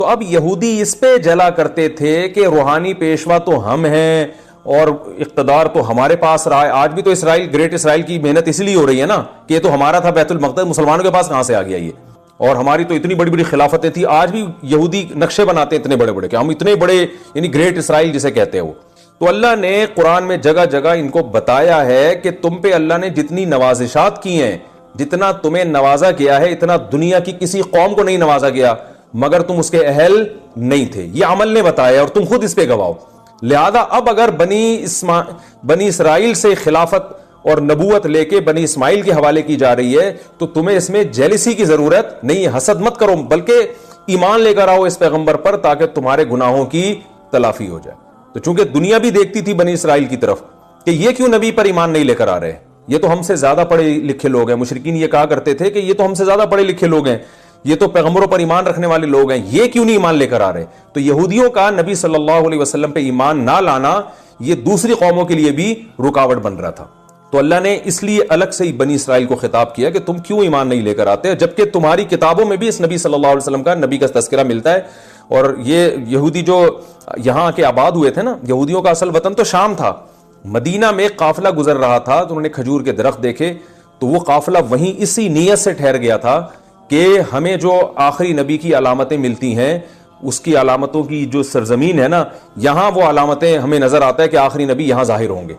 تو اب یہودی اس پہ جلا کرتے تھے کہ روحانی پیشوا تو ہم ہیں اور اقتدار تو ہمارے پاس رہا ہے. آج بھی تو اسرائیل، گریٹ اسرائیل کی محنت اس لیے ہو رہی ہے نا کہ یہ تو ہمارا تھا بیت المقدس، مسلمانوں کے پاس کہاں سے آ گیا یہ؟ اور ہماری تو اتنی بڑی بڑی خلافتیں تھی. آج بھی یہودی نقشے بناتے ہیں اتنے بڑے بڑے کہ ہم اتنے بڑے، یعنی گریٹ اسرائیل جسے کہتے ہیں وہ. تو اللہ نے قرآن میں جگہ جگہ ان کو بتایا ہے کہ تم پہ اللہ نے جتنی نوازشات کی ہیں، جتنا تمہیں نوازا گیا ہے، اتنا دنیا کی کسی قوم کو نہیں نوازا گیا، مگر تم اس کے اہل نہیں تھے. یہ عمل نے بتایا اور تم خود اس پہ گواہ. لہذا اب اگر بنی اسرائیل سے خلافت اور نبوت لے کے بنی اسماعیل کے حوالے کی جا رہی ہے تو تمہیں اس میں جیلسی کی ضرورت نہیں ہے. حسد مت کرو، بلکہ ایمان لے کر آؤ اس پیغمبر پر تاکہ تمہارے گناہوں کی تلافی ہو جائے. تو چونکہ دنیا بھی دیکھتی تھی بنی اسرائیل کی طرف کہ یہ کیوں نبی پر ایمان نہیں لے کر آ رہے، یہ تو ہم سے زیادہ پڑھے لکھے لوگ ہیں. مشرکین یہ کہا کرتے تھے کہ یہ تو ہم سے زیادہ پڑھے لکھے لوگ ہیں، یہ تو پیغمبروں پر ایمان رکھنے والے لوگ ہیں، یہ کیوں نہیں ایمان لے کر آ رہے. تو یہودیوں کا نبی صلی اللہ علیہ وسلم پہ ایمان نہ لانا یہ دوسری قوموں کے لیے بھی رکاوٹ بن رہا تھا. تو اللہ نے اس لیے الگ سے ہی بنی اسرائیل کو خطاب کیا کہ تم کیوں ایمان نہیں لے کر آتے، جبکہ تمہاری کتابوں میں بھی اس نبی صلی اللہ علیہ وسلم کا نبی کا تذکرہ ملتا ہے. اور یہ یہودی جو یہاں کے آباد ہوئے تھے نا، یہودیوں کا اصل وطن تو شام تھا. مدینہ میں قافلہ گزر رہا تھا تو انہوں نے کھجور کے درخت دیکھے تو وہ قافلہ وہیں اسی نیت سے ٹھہر گیا تھا کہ ہمیں جو آخری نبی کی علامتیں ملتی ہیں، اس کی علامتوں کی جو سرزمین ہے نا، یہاں وہ علامتیں ہمیں نظر آتا ہے کہ آخری نبی یہاں ظاہر ہوں گے.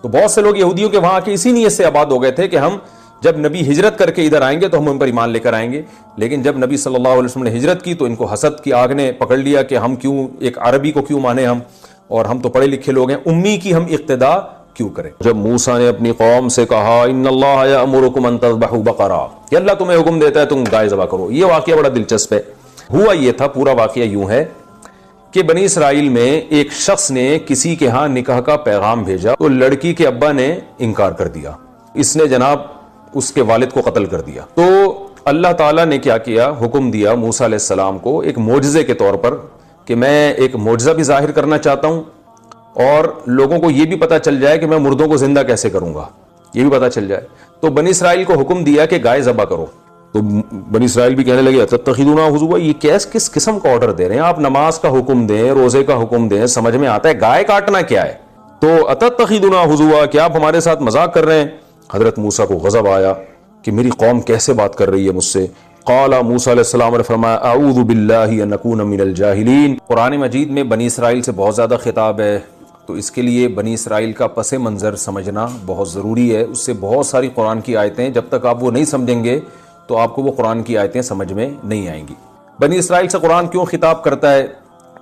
تو بہت سے لوگ یہودیوں کے وہاں کے اسی نیت سے آباد ہو گئے تھے کہ ہم جب نبی ہجرت کر کے ادھر آئیں گے تو ہم ان پر ایمان لے کر آئیں گے. لیکن جب نبی صلی اللہ علیہ وسلم نے ہجرت کی تو ان کو حسد کی آگ نے پکڑ لیا کہ ہم کیوں ایک عربی کو کیوں مانے ہم، اور ہم تو پڑھے لکھے لوگ ہیں، امی کی ہم اقتدا کیوں کریں. جب موسیٰ نے اپنی قوم سے کہا ان اللہ یأمرکم ان تذبحوا بقرہ، کہ اللہ تمہیں حکم دیتا ہے تم گائے ذبح کرو. یہ واقعہ بڑا دلچسپ ہے. ہوا یہ تھا، پورا واقعہ یوں ہے کہ بنی اسرائیل میں ایک شخص نے کسی کے ہاں نکاح کا پیغام بھیجا تو لڑکی کے ابا نے انکار کر دیا. اس نے جناب اس کے والد کو قتل کر دیا. تو اللہ تعالیٰ نے کیا کیا، حکم دیا موسیٰ علیہ السلام کو ایک معجزے کے طور پر کہ میں ایک معجزہ بھی ظاہر کرنا چاہتا ہوں اور لوگوں کو یہ بھی پتا چل جائے کہ میں مردوں کو زندہ کیسے کروں گا، یہ بھی پتا چل جائے. تو بنی اسرائیل کو حکم دیا کہ گائے ذبح کرو. تو بنی اسرائیل بھی کہنے لگے اتتخذون حضوا، یہ کس قسم کا آرڈر دے رہے ہیں آپ؟ نماز کا حکم دیں، روزے کا حکم دیں، سمجھ میں آتا ہے، گائے کاٹنا کیا ہے؟ تو اتتخذون حضوا، کیا آپ ہمارے ساتھ مذاق کر رہے ہیں؟ حضرت موسیٰ کو غضب آیا کہ میری قوم کیسے بات کر رہی ہے مجھ سے. قال موسیٰ علیہ السلام نے فرمایا اعوذ باللہ ان اکون من الجاہلین. قرآن مجید میں بنی اسرائیل سے بہت زیادہ خطاب ہے، تو اس کے لیے بنی اسرائیل کا پس منظر سمجھنا بہت ضروری ہے. اس سے بہت ساری قرآن کی آیتیں جب تک آپ وہ نہیں سمجھیں گے تو آپ کو وہ قرآن کی آیتیں سمجھ میں نہیں آئیں گی. بنی اسرائیل سے قرآن کیوں خطاب کرتا ہے؟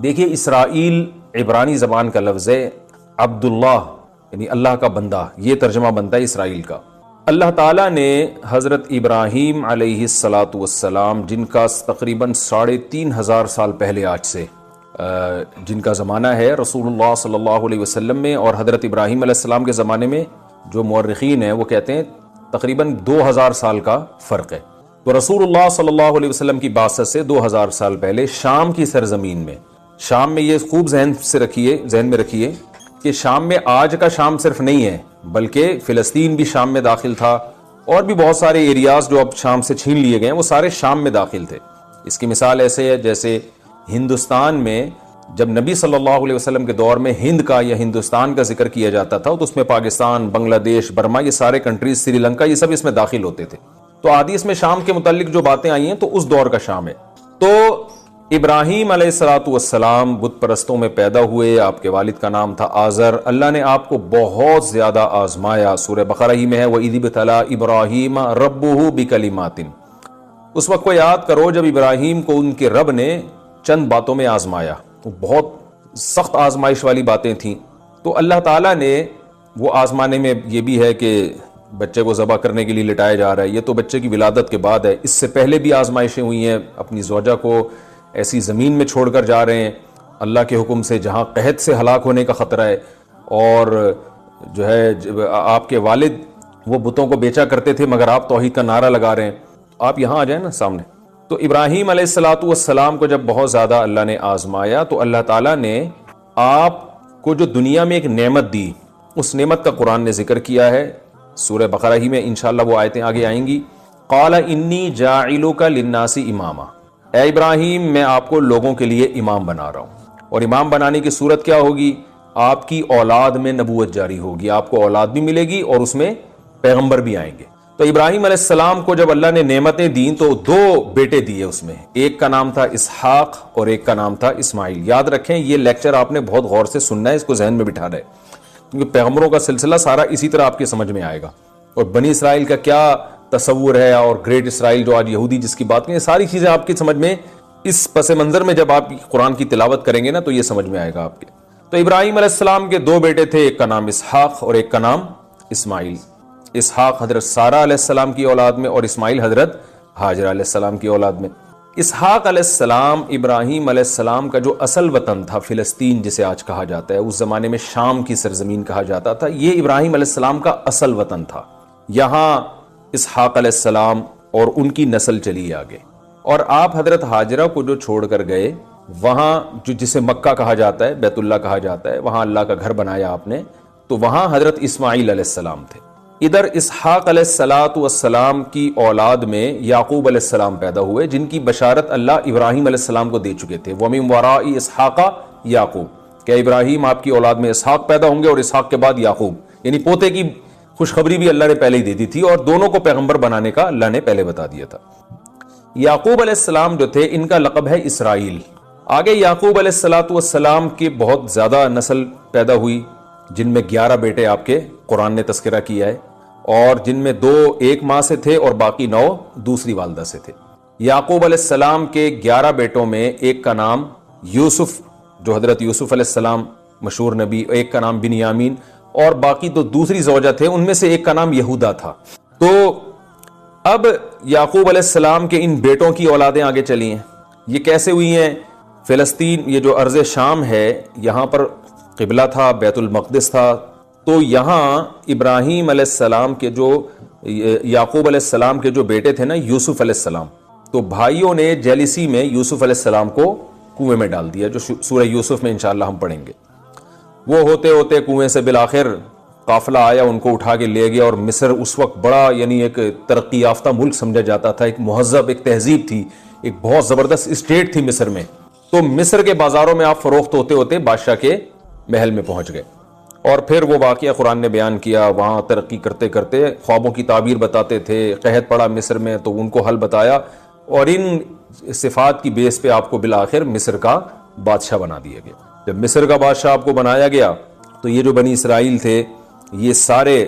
دیکھیے، اسرائیل عبرانی زبان کا لفظ ہے، عبداللہ یعنی اللہ کا بندہ، یہ ترجمہ بنتا ہے اسرائیل کا. اللہ تعالیٰ نے حضرت ابراہیم علیہ السلام جن کا تقریباً 3500 سال پہلے آج سے جن کا زمانہ ہے رسول اللہ صلی اللہ علیہ وسلم میں، اور حضرت ابراہیم علیہ السلام کے زمانے میں جو مورخین ہیں وہ کہتے ہیں تقریباً 2000 سال کا فرق ہے. تو رسول اللہ صلی اللہ علیہ وسلم کی بعثت سے 2000 سال پہلے شام کی سرزمین میں، شام میں یہ خوب ذہن میں رکھیے کہ شام میں آج کا شام صرف نہیں ہے بلکہ فلسطین بھی شام میں داخل تھا، اور بھی بہت سارے ایریاز جو اب شام سے چھین لیے گئے ہیں وہ سارے شام میں داخل تھے. اس کی مثال ایسے ہے جیسے ہندوستان میں جب نبی صلی اللہ علیہ وسلم کے دور میں ہند کا یا ہندوستان کا ذکر کیا جاتا تھا تو اس میں پاکستان، بنگلہ دیش، برما، یہ سارے کنٹریز، سری لنکا، یہ سب اس میں داخل ہوتے تھے. تو حدیث میں شام کے متعلق جو باتیں آئی ہیں تو اس دور کا شام ہے. تو ابراہیم علیہ السلام بت پرستوں میں پیدا ہوئے، آپ کے والد کا نام تھا آزر. اللہ نے آپ کو بہت زیادہ آزمایا، سورہ بقرہ ہی میں ہے وَإِذِ ابْتَلَىٰ إِبْرَاهِيمَ رَبُّهُ بِكَلِمَاتٍ. اس وقت کو یاد کرو جب ابراہیم کو ان کے رب نے چند باتوں میں آزمایا، تو بہت سخت آزمائش والی باتیں تھیں. تو اللہ تعالیٰ نے وہ آزمانے میں یہ بھی ہے کہ بچے کو ذبح کرنے کے لیے لٹایا جا رہا ہے، یہ تو بچے کی ولادت کے بعد ہے. اس سے پہلے بھی آزمائشیں ہوئی ہیں، اپنی زوجہ کو ایسی زمین میں چھوڑ کر جا رہے ہیں اللہ کے حکم سے جہاں قحط سے ہلاک ہونے کا خطرہ ہے، اور جو ہے آپ کے والد وہ بتوں کو بیچا کرتے تھے مگر آپ توحید کا نعرہ لگا رہے ہیں. آپ یہاں آ جائیں نا سامنے. تو ابراہیم علیہ السلام کو جب بہت زیادہ اللہ نے آزمایا تو اللہ تعالیٰ نے آپ کو جو دنیا میں ایک نعمت دی، اس نعمت کا قرآن نے ذکر کیا ہے سورہ بقرہ ہی میں، انشاءاللہ وہ آیتیں آگے آئیں گی. قال انی جاعلک للناس اماما، اے ابراہیم میں آپ کو لوگوں کے لیے امام بنا رہا ہوں، اور امام بنانے کی صورت کیا ہوگی؟ آپ کی اولاد میں نبوت جاری ہوگی، آپ کو اولاد بھی ملے گی اور اس میں پیغمبر بھی آئیں گے۔ تو ابراہیم علیہ السلام کو جب اللہ نے نعمتیں دیں تو 2 بیٹے دیے اس میں، ایک کا نام تھا اسحاق اور ایک کا نام تھا اسماعیل۔ یاد رکھیں یہ لیکچر آپ نے بہت غور سے سننا ہے، اس کو ذہن میں بٹھانا ہے، کیونکہ پیغمبروں کا سلسلہ سارا اسی طرح آپ کے سمجھ میں آئے گا، اور بنی اسرائیل کا کیا تصور ہے اور گریٹ اسرائیل جو آج یہودی جس کی بات کریں، یہ ساری چیزیں آپ کی سمجھ میں اس پس منظر میں جب آپ قرآن کی تلاوت کریں گے نا تو یہ سمجھ میں آئے گا آپ کے۔ تو ابراہیم علیہ السلام کے 2 بیٹے تھے، ایک کا نام اسحاق اور ایک کا نام اسماعیل۔ اسحاق حضرت سارہ علیہ السلام کی اولاد میں اور اسماعیل حضرت ہاجرہ علیہ السلام کی اولاد میں۔ اسحاق علیہ السلام ابراہیم علیہ السلام کا جو اصل وطن تھا، فلسطین جسے آج کہا جاتا ہے، اس زمانے میں شام کی سرزمین کہا جاتا تھا، یہ ابراہیم علیہ السلام کا اصل وطن تھا۔ یہاں اسحاق علیہ السلام اور ان کی نسل چلی آگے، اور آپ حضرت ہاجرہ کو جو چھوڑ کر گئے وہاں جو جسے مکہ کہا جاتا ہے، بیت اللہ کہا جاتا ہے، وہاں اللہ کا گھر بنایا آپ نے، تو وہاں حضرت اسماعیل علیہ السلام تھے۔ ادھر اسحاق علیہ السلام کی اولاد میں یعقوب علیہ السلام پیدا ہوئے، جن کی بشارت اللہ ابراہیم علیہ السلام کو دے چکے تھے، وَمِن وَرَاءِ اسحاق یعقوب، کہ ابراہیم آپ کی اولاد میں اسحاق پیدا ہوں گے اور اسحاق کے بعد یعقوب، یعنی پوتے کی خوشخبری بھی اللہ نے پہلے ہی دے دی تھی، اور دونوں کو پیغمبر بنانے کا اللہ نے پہلے بتا دیا تھا۔ یعقوب علیہ السلام جو تھے ان کا لقب ہے اسرائیل۔ آگے یعقوب علیہ السلام کی بہت زیادہ نسل پیدا ہوئی، جن میں 11 بیٹے آپ کے قرآن نے تذکرہ کیا ہے، اور جن میں 2 ایک ماں سے تھے اور باقی 9 دوسری والدہ سے تھے۔ یعقوب علیہ السلام کے 11 بیٹوں میں ایک کا نام یوسف، جو حضرت یوسف علیہ السلام مشہور نبی، ایک کا نام بنیامین، اور باقی 2 دوسری زوجہ تھے، ان میں سے ایک کا نام یہودا تھا۔ تو اب یعقوب علیہ السلام کے ان بیٹوں کی اولادیں آگے چلی ہیں۔ یہ کیسے ہوئی ہیں؟ فلسطین، یہ جو ارض شام ہے، یہاں پر قبلہ تھا، بیت المقدس تھا، تو یہاں ابراہیم علیہ السلام کے جو یعقوب علیہ السلام کے جو بیٹے تھے نا یوسف علیہ السلام، تو بھائیوں نے جیلسی میں یوسف علیہ السلام کو کنویں میں ڈال دیا، جو سورہ یوسف میں انشاءاللہ ہم پڑھیں گے۔ وہ ہوتے ہوتے کنویں سے بالآخر قافلہ آیا، ان کو اٹھا کے لے گیا، اور مصر اس وقت بڑا یعنی ایک ترقی یافتہ ملک سمجھا جاتا تھا، ایک مہذب، ایک تہذیب تھی، ایک بہت زبردست اسٹیٹ تھی مصر میں۔ تو مصر کے بازاروں میں آپ فروخت ہوتے ہوتے بادشاہ کے محل میں پہنچ گئے، اور پھر وہ واقعہ قرآن نے بیان کیا، وہاں ترقی کرتے کرتے خوابوں کی تعبیر بتاتے تھے، قحط پڑا مصر میں تو ان کو حل بتایا، اور ان صفات کی بیس پہ آپ کو بالآخر مصر کا بادشاہ بنا دیا گیا۔ جب مصر کا بادشاہ آپ کو بنایا گیا تو یہ جو بنی اسرائیل تھے یہ سارے،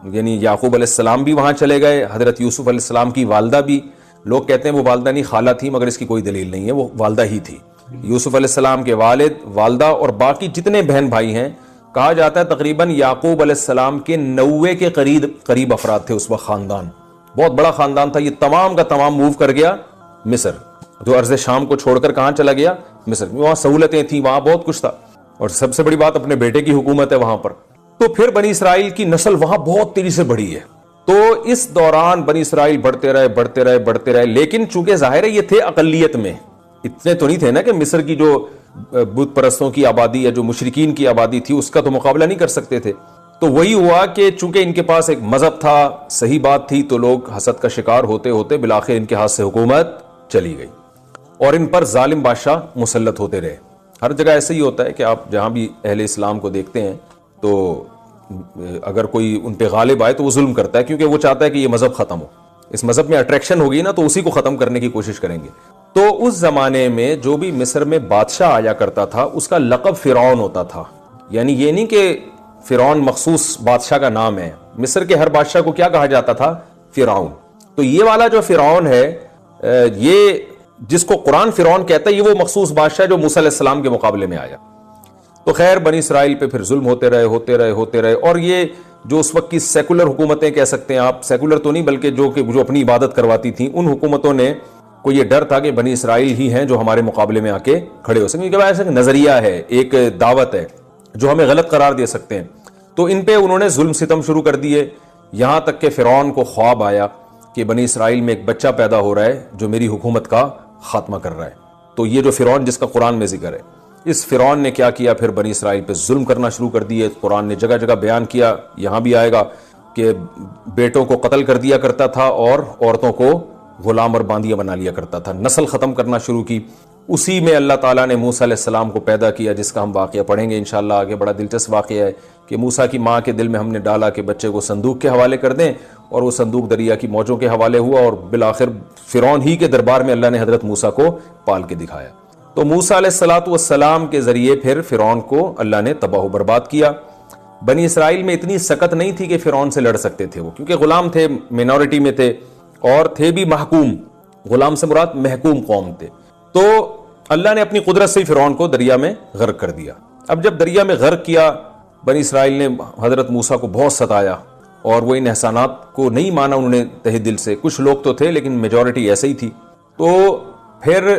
یعنی یعقوب علیہ السلام بھی وہاں چلے گئے، حضرت یوسف علیہ السلام کی والدہ بھی، لوگ کہتے ہیں وہ والدہ نہیں خالہ تھی، مگر اس کی کوئی دلیل نہیں ہے، وہ والدہ ہی تھی۔ یوسف علیہ السلام کے والد، والدہ اور باقی جتنے بہن بھائی ہیں، کہا جاتا ہے تقریباً یعقوب علیہ السلام کے 90 کے قریب افراد تھے اس وقت، خاندان بہت بڑا خاندان تھا۔ یہ تمام کا تمام موو کر گیا مصر، جو ارض شام کو چھوڑ کر کہاں چلا گیا؟ مصر۔ وہاں سہولتیں تھیں، وہاں بہت کچھ تھا، اور سب سے بڑی بات اپنے بیٹے کی حکومت ہے وہاں پر۔ تو پھر بنی اسرائیل کی نسل وہاں بہت تیزی سے بڑھی ہے۔ تو اس دوران بنی اسرائیل بڑھتے رہے، لیکن چونکہ ظاہر ہے یہ تھے اقلیت میں، اتنے تو نہیں تھے نا کہ مصر کی جو بت پرستوں کی آبادی یا جو مشرکین کی آبادی تھی اس کا تو مقابلہ نہیں کر سکتے تھے۔ تو وہی ہوا کہ چونکہ ان کے پاس ایک مذہب تھا، صحیح بات تھی، تو لوگ حسد کا شکار ہوتے ہوتے بالآخر ان کے ہاتھ سے حکومت چلی گئی، اور ان پر ظالم بادشاہ مسلط ہوتے رہے۔ ہر جگہ ایسے ہی ہوتا ہے کہ آپ جہاں بھی اہل اسلام کو دیکھتے ہیں تو اگر کوئی ان پہ غالب آئے تو وہ ظلم کرتا ہے، کیونکہ وہ چاہتا ہے کہ یہ مذہب ختم ہو، اس مذہب میں اٹریکشن ہوگی نا تو اسی کو ختم کرنے کی کوشش کریں گے۔ تو اس زمانے میں جو بھی مصر میں بادشاہ آیا کرتا تھا اس کا لقب فرعون ہوتا تھا، یعنی یہ نہیں کہ فرعون مخصوص بادشاہ کا نام ہے، مصر کے ہر بادشاہ کو کیا کہا جاتا تھا؟ فرعون۔ تو یہ والا جو فرعون ہے، یہ جس کو قرآن فرعون کہتا ہے، یہ وہ مخصوص بادشاہ جو موسیٰ علیہ السلام کے مقابلے میں آیا۔ تو خیر بنی اسرائیل پہ پھر ظلم ہوتے رہے، اور یہ جو اس وقت کی سیکولر حکومتیں کہہ سکتے ہیں آپ، سیکولر تو نہیں بلکہ جو اپنی عبادت کرواتی تھیں، ان حکومتوں نے کو یہ ڈر تھا کہ بنی اسرائیل ہی ہیں جو ہمارے مقابلے میں آ کے کھڑے ہو سکیں، کیونکہ ایسا نظریہ ہے، ایک دعوت ہے جو ہمیں غلط قرار دے سکتے ہیں۔ تو ان پہ انہوں نے ظلم ستم شروع کر دیے، یہاں تک کہ فرعون کو خواب آیا کہ بنی اسرائیل میں ایک بچہ پیدا ہو رہا ہے جو میری حکومت کا خاتمہ کر رہا ہے۔ تو یہ جو فرعون جس کا قرآن میں ذکر ہے، اس فرعون نے کیا کیا؟ پھر بنی اسرائیل پہ ظلم کرنا شروع کر دیے۔ قرآن نے جگہ جگہ بیان کیا، یہاں بھی آئے گا کہ بیٹوں کو قتل کر دیا کرتا تھا اور عورتوں کو غلام اور باندیاں بنا لیا کرتا تھا، نسل ختم کرنا شروع کی۔ اسی میں اللہ تعالیٰ نے موسیٰ علیہ السلام کو پیدا کیا، جس کا ہم واقعہ پڑھیں گے انشاءاللہ آگے۔ بڑا دلچسپ واقعہ ہے کہ موسیٰ کی ماں کے دل میں ہم نے ڈالا کہ بچے کو صندوق کے حوالے کر دیں، اور وہ صندوق دریا کی موجوں کے حوالے ہوا، اور بالآخر فرعون ہی کے دربار میں اللہ نے حضرت موسیٰ کو پال کے دکھایا۔ تو موسیٰ علیہ السلام کے ذریعے پھر فرعون کو اللہ نے تباہ و برباد کیا۔ بنی اسرائیل میں اتنی سکت نہیں تھی کہ فرعون سے لڑ سکتے تھے وہ، کیونکہ غلام تھے، مینورٹی میں تھے، اور تھے بھی محکوم۔ غلام سے مراد محکوم قوم تھے۔ تو اللہ نے اپنی قدرت سے فرعون کو دریا میں غرق کر دیا۔ اب جب دریا میں غرق کیا، بنی اسرائیل نے حضرت موسیٰ کو بہت ستایا، اور وہ ان احسانات کو نہیں مانا انہوں نے تہ دل سے۔ کچھ لوگ تو تھے لیکن میجورٹی ایسے ہی تھی۔ تو پھر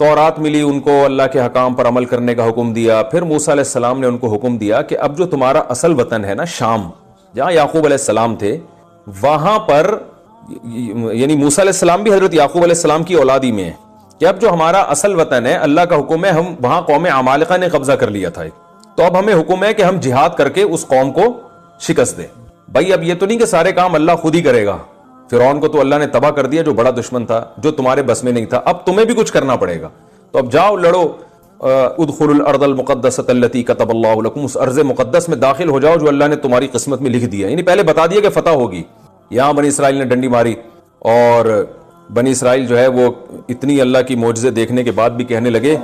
تورات ملی ان کو، اللہ کے حکام پر عمل کرنے کا حکم دیا۔ پھر موسیٰ علیہ السلام نے ان کو حکم دیا کہ اب جو تمہارا اصل وطن ہے نا شام، جہاں یعقوب علیہ السلام تھے، وہاں پر، یعنی موسیٰ علیہ السلام بھی حضرت یعقوب علیہ السلام کی اولادی میں ہے، کہ اب جو ہمارا اصل وطن ہے، اللہ کا حکم ہے، ہم وہاں قوم عمالقہ نے قبضہ کر لیا تھا، تو اب ہمیں حکم ہے کہ ہم جہاد کر کے اس قوم کو شکست دیں۔ بھائی اب یہ تو نہیں کہ سارے کام اللہ خود ہی کرے گا، فرعون کو تو اللہ نے تباہ کر دیا جو بڑا دشمن تھا، جو تمہارے بس میں نہیں تھا، اب تمہیں بھی کچھ کرنا پڑے گا، تو اب جاؤ لڑو، ادخلوا الارض المقدسۃ التی کتب اللہ لکم، اس ارض مقدس میں داخل ہو جاؤ جو اللہ نے تمہاری قسمت میں لکھ دیا، یعنی پہلے بتا دیا کہ فتح ہوگی۔ یہاں بنی اسرائیل نے ڈنڈی ماری، اور بنی اسرائیل جو ہے وہ اتنی اللہ کی معجزے دیکھنے کے بعد بھی کہنے لگے۔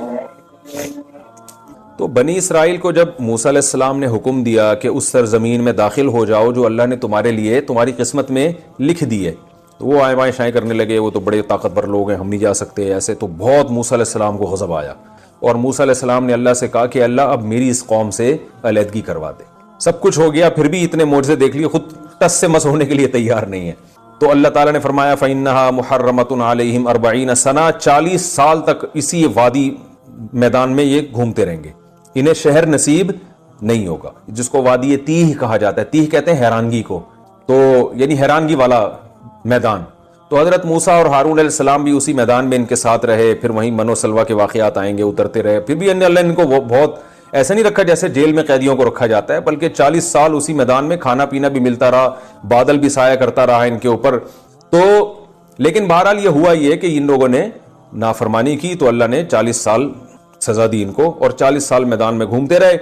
تو بنی اسرائیل کو جب موسیٰ علیہ السلام نے حکم دیا کہ اس سرزمین میں داخل ہو جاؤ جو اللہ نے تمہارے لیے تمہاری قسمت میں لکھ دی ہے، تو وہ آئیں بائیں شائیں کرنے لگے، وہ تو بڑے طاقتور لوگ ہیں، ہم نہیں جا سکتے ایسے۔ تو بہت موسیٰ علیہ السلام کو غضب آیا، اور موسیٰ علیہ السلام نے اللہ سے کہا کہ اللہ اب میری اس قوم سے علیحدگی کروا دے۔ سب کچھ ہو گیا، پھر بھی اتنے معجزے دیکھ لیے، خود ٹس سے مس ہونے کے لیے تیار نہیں ہے۔ تو اللہ تعالیٰ نے فرمایا فَإِنَّهَا مُحَرَّمَةٌ عَلَيْهِمْ 40 سنہ، 40 سال تک اسی وادی میدان میں یہ گھومتے رہیں گے، انہیں شہر نصیب نہیں ہوگا، جس کو وادی تیہ کہا جاتا ہے۔ تیہ کہتے ہیں حیرانگی کو، تو یعنی حیرانگی والا میدان۔ تو حضرت موسیٰ اور ہارون علیہ السلام بھی اسی میدان میں ان کے ساتھ رہے، پھر وہیں من و سلوہ کے واقعات آئیں گے، اترتے رہے۔ پھر بھی اللہ نے ان کو بہت ایسا نہیں رکھا جیسے جیل میں قیدیوں کو رکھا جاتا ہے، بلکہ 40 سال اسی میدان میں کھانا پینا بھی ملتا رہا، بادل بھی سایہ کرتا رہا ان کے اوپر۔ تو لیکن بہرحال یہ ہوا یہ کہ ان لوگوں نے نافرمانی کی، تو اللہ نے 40 سال سزا دی ان کو، اور 40 سال میدان میں گھومتے رہے۔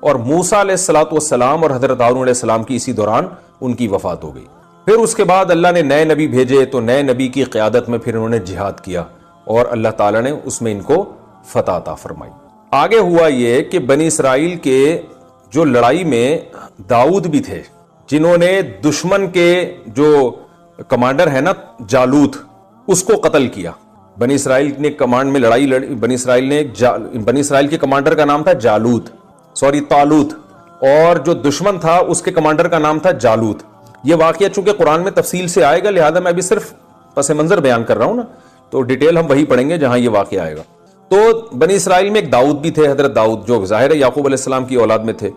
اور موسیٰ علیہ السلام اور حضرت ہارون علیہ السلام کی اسی دوران ان کی وفات ہو گئی۔ پھر اس کے بعد اللہ نے نئے نبی بھیجے، تو نئے نبی کی قیادت میں پھر انہوں نے جہاد کیا، اور اللہ تعالیٰ نے اس میں ان کو فتح عطا فرمائی۔ آگے ہوا یہ کہ بنی اسرائیل کے جو لڑائی میں داؤد بھی تھے، جنہوں نے دشمن کے جو کمانڈر ہے نا جالوت، اس کو قتل کیا۔ بنی اسرائیل نے کمانڈ میں لڑائی لڑی، بنی اسرائیل کے کمانڈر کا نام تھا طالوت، اور جو دشمن تھا اس کے کمانڈر کا نام تھا جالوت۔ یہ واقعہ چونکہ قرآن میں تفصیل سے آئے گا، لہذا میں ابھی صرف پس منظر بیان کر رہا ہوں نا، تو ڈیٹیل ہم وہی پڑھیں گے جہاں یہ واقعہ آئے گا۔ تو بنی اسرائیل میں ایک داؤد بھی تھے، حضرت داؤد، جو ظاہر ہے یعقوب علیہ السلام کی اولاد میں تھے۔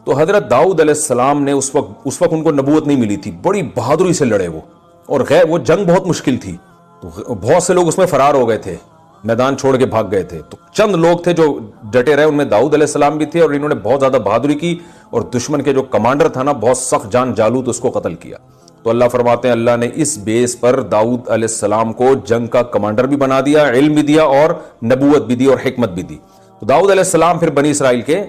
تو حضرت داؤد علیہ السلام نے اس وقت ان کو نبوت نہیں ملی تھی، بڑی بہادری سے لڑے وہ، اور وہ جنگ بہت مشکل تھی، تو بہت سے لوگ اس میں فرار ہو گئے تھے، میدان چھوڑ کے بھاگ گئے تھے۔ تو چند لوگ تھے جو ڈٹے رہے، ان میں داؤد علیہ السلام بھی تھے، اور انہوں نے بہت زیادہ بہادری کی، اور دشمن کے جو کمانڈر تھا نا بہت سخت جان جالوت، اس کو قتل کیا۔ تو اللہ فرماتے ہیں اللہ نے اس بیس پر داؤد علیہ السلام کو جنگ کا کمانڈر بھی بنا دیا، علم بھی دیا، اور نبوت بھی دی، اور حکمت بھی دی۔ تو داؤد علیہ السلام پھر بنی اسرائیل کے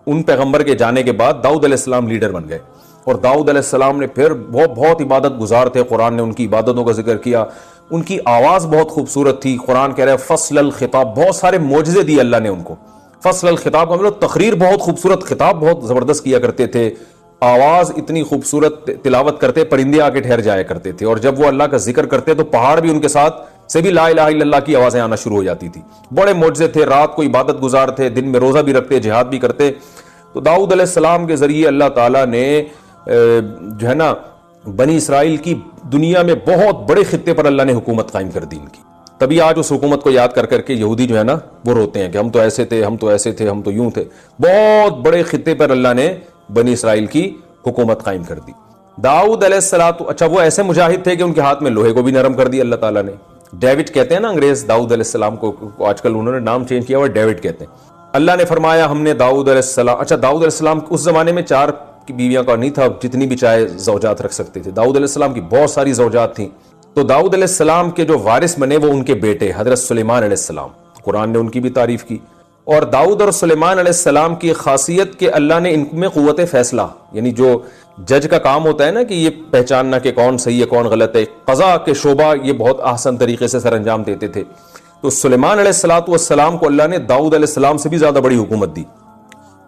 ان پیغمبر کے جانے کے بعد داؤد علیہ السلام لیڈر بن گئے، اور داؤد علیہ السلام نے پھر بہت عبادت گزار تھے۔ قرآن نے ان کی عبادتوں کا ذکر کیا، ان کی آواز بہت خوبصورت تھی۔ قرآن کہہ رہا ہے فصل الخطاب، بہت سارے معجزے دیے اللہ نے ان کو۔ فصل الخطاب کا مطلب تقریر بہت خوبصورت، خطاب بہت زبردست کیا کرتے تھے، آواز اتنی خوبصورت، تلاوت کرتے پرندے آ کے ٹھہر جایا کرتے تھے، اور جب وہ اللہ کا ذکر کرتے تو پہاڑ بھی ان کے ساتھ سے بھی لا الہ الا اللہ کی آوازیں آنا شروع ہو جاتی تھی۔ بڑے معجزے تھے، رات کو عبادت گزار تھے، دن میں روزہ بھی رکھتے، جہاد بھی کرتے۔ تو داؤد علیہ السلام کے ذریعے اللہ تعالیٰ نے جو ہے نا بنی اسرائیل کی دنیا میں بہت بڑے خطے پر اللہ نے حکومت قائم کر دی ان کی۔ تبھی آج اس حکومت کو یاد کر کے یہودی جو ہے نا وہ روتے ہیں کہ ہم تو ایسے تھے، ہم تو ایسے تھے، ہم تو یوں تھے۔ بہت بڑے خطے پر اللہ نے بنی اسرائیل کی حکومت قائم کر دی۔ داؤد علیہ السلام، اچھا وہ ایسے مجاہد تھے کہ ان کے ہاتھ میں لوہے کو بھی نرم کر دیا اللہ تعالیٰ نے۔ ڈیوڈ کہتے ہیں نا انگریز داؤد علیہ السلام کو، آج کل انہوں نے نام چینج کیا ہوا ڈیوڈ کہتے ہیں۔ اللہ نے فرمایا ہم نے داؤد علیہ السلام، اچھا داؤد علیہ السلام اس زمانے میں 4 کی بیویاں کا نہیں تھا، جتنی بھی چاہے زوجات رکھ سکتے تھے۔ داؤد علیہ السلام کی بہت ساری زوجات تھیں، تو داؤد علیہ السلام کے جو وارث بنے وہ ان کے بیٹے حضرت سلیمان علیہ السلام، قرآن نے ان کی بھی تعریف کی. اور داؤد اور سلیمان علیہ السلام کی خاصیت کہ اللہ نے ان میں قوت فیصلہ، یعنی جو جج کا کام ہوتا ہے نا کہ یہ پہچاننا کہ کون صحیح ہے کون غلط ہے، قضا کے شعبہ یہ بہت احسن طریقے سے سر انجام دیتے تھے. تو سلیمان علیہ السلام کو اللہ نے داؤد علیہ السلام سے بھی زیادہ بڑی حکومت دی.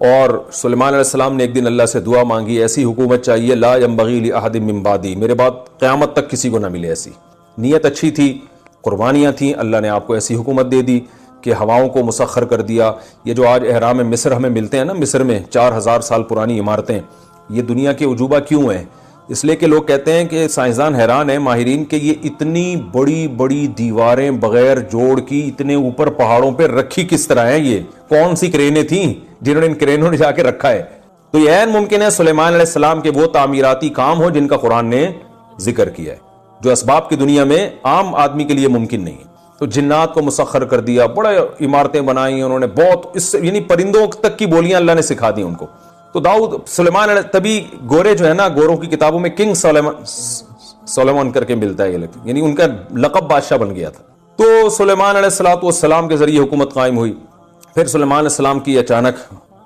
اور سلیمان علیہ السلام نے ایک دن اللہ سے دعا مانگی، ایسی حکومت چاہیے لا ينبغی لأحد من بعدی، میرے بعد قیامت تک کسی کو نہ ملے ایسی. نیت اچھی تھی، قربانیاں تھیں، اللہ نے آپ کو ایسی حکومت دے دی کہ ہواؤں کو مسخر کر دیا. یہ جو آج احرام مصر ہمیں ملتے ہیں نا، مصر میں 4000 سال پرانی عمارتیں، یہ دنیا کے عجوبہ کیوں ہیں؟ اس لیے کہ لوگ کہتے ہیں کہ سائنسدان حیران ہیں ماہرین کہ یہ اتنی بڑی بڑی دیواریں بغیر جوڑ کی اتنے اوپر پہاڑوں پہ رکھی کس طرح ہیں، یہ کون سی کرینیں تھیں جنہوں نے ان کرینوں نے جا کے رکھا ہے. تو یہ عین ممکن ہے سلیمان علیہ السلام کے وہ تعمیراتی کام ہو جن کا قرآن نے ذکر کیا ہے، جو اسباب کی دنیا میں عام آدمی کے لیے ممکن نہیں ہے. تو جنات کو مسخر کر دیا، بڑے عمارتیں بنائی انہوں نے، بہت اس یعنی پرندوں تک کی بولیاں اللہ نے سکھا دی ان کو. تو داؤد سلیمان علیہ، تبھی گورے جو ہے نا، گوروں کی کتابوں میں کنگ سلیمان کر کے ملتا ہے، یعنی ان کا لقب بادشاہ بن گیا تھا. تو سلیمان علیہ السلام کے ذریعے حکومت قائم ہوئی. پھر سلیمان علیہ السلام کی اچانک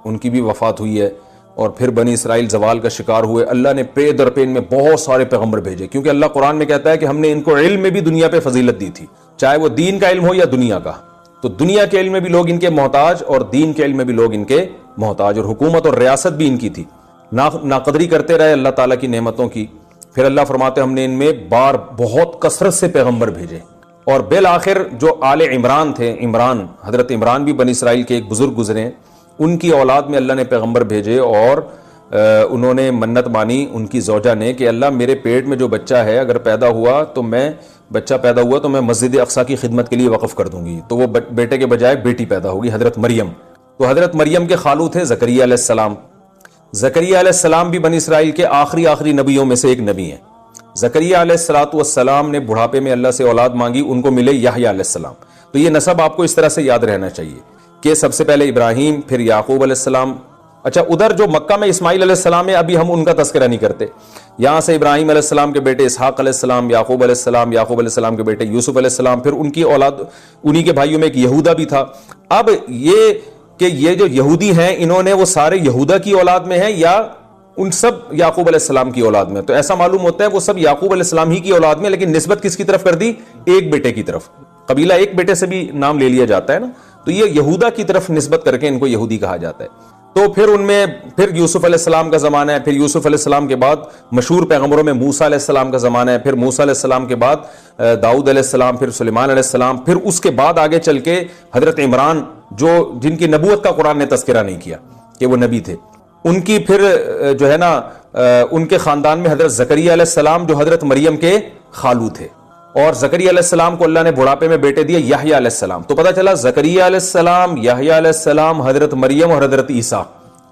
ان کی بھی وفات ہوئی ہے، اور پھر بنی اسرائیل زوال کا شکار ہوئے. اللہ نے پے در پے ان میں بہت سارے پیغمبر بھیجے، کیونکہ اللہ قرآن میں کہتا ہے کہ ہم نے ان کو علم میں بھی دنیا پہ فضیلت دی تھی، چاہے وہ دین کا علم ہو یا دنیا کا. تو دنیا کے علم میں بھی لوگ ان کے محتاج، اور دین کے علم میں بھی لوگ ان کے محتاج، اور حکومت اور ریاست بھی ان کی تھی. ناقدری کرتے رہے اللہ تعالیٰ کی نعمتوں کی. پھر اللہ فرماتے ہم نے ان میں بہت کثرت سے پیغمبر بھیجے. اور بالآخر جو آل عمران تھے، حضرت عمران بھی بنی اسرائیل کے ایک بزرگ گزرے، ان کی اولاد میں اللہ نے پیغمبر بھیجے. اور انہوں نے منت مانی ان کی زوجہ نے کہ اللہ میرے پیٹ میں جو بچہ ہے اگر بچہ پیدا ہوا تو میں مسجد اقصیٰ کی خدمت کے لیے وقف کر دوں گی. تو وہ بیٹے کے بجائے بیٹی پیدا ہوگی، حضرت مریم. تو حضرت مریم کے خالو تھے زکریا علیہ السلام. زکریا علیہ السلام بھی بنی اسرائیل کے آخری نبیوں میں سے ایک نبی ہیں. زکریا علیہ السلام نے بڑھاپے میں اللہ سے اولاد مانگی، ان کو ملے یحییٰ علیہ السلام. تو یہ نسب آپ کو اس طرح سے یاد رہنا چاہیے کہ سب سے پہلے ابراہیم، پھر یعقوب علیہ السلام. اچھا، ادھر جو مکہ میں اسماعیل علیہ السلام ہے ابھی ہم ان کا تذکرہ نہیں کرتے. یہاں سے ابراہیم علیہ السلام کے بیٹے اسحاق علیہ السلام، یعقوب علیہ السلام کے بیٹے یوسف علیہ السلام، پھر ان کی اولاد، انہی کے بھائیوں میں ایک یہودا بھی تھا. اب یہ جو یہودی ہیں انہوں نے وہ سارے یہودا کی اولاد میں ہیں یا ان سب یعقوب علیہ السلام کی اولاد میں؟ تو ایسا معلوم ہوتا ہے وہ سب یعقوب علیہ السلام ہی کی اولاد میں، لیکن نسبت کس کی طرف کر دی؟ ایک بیٹے کی طرف. قبیلہ ایک بیٹے سے بھی نام لے لیا جاتا ہے نا، تو یہ یہودا کی طرف نسبت کر کے ان کو یہودی کہا جاتا ہے. تو پھر ان میں یوسف علیہ السلام کا زمانہ ہے. پھر یوسف علیہ السلام کے بعد مشہور پیغمبروں میں موسیٰ علیہ السلام کا زمانہ ہے. پھر موسیٰ علیہ السلام کے بعد داؤد علیہ السلام، پھر سلیمان علیہ السلام. پھر اس کے بعد آگے چل کے حضرت عمران، جن کی نبوت کا قرآن نے تذکرہ نہیں کیا کہ وہ نبی تھے، ان کی پھر جو ہے نا ان کے خاندان میں حضرت زکریا علیہ السلام جو حضرت مریم کے خالو تھے. اور زکریا علیہ السلام کو اللہ نے بڑھاپے میں بیٹے دیے یحییٰ علیہ السلام. تو پتہ چلا زکریا علیہ السلام، یحییٰ علیہ السلام، حضرت مریم اور حضرت عیسیٰ،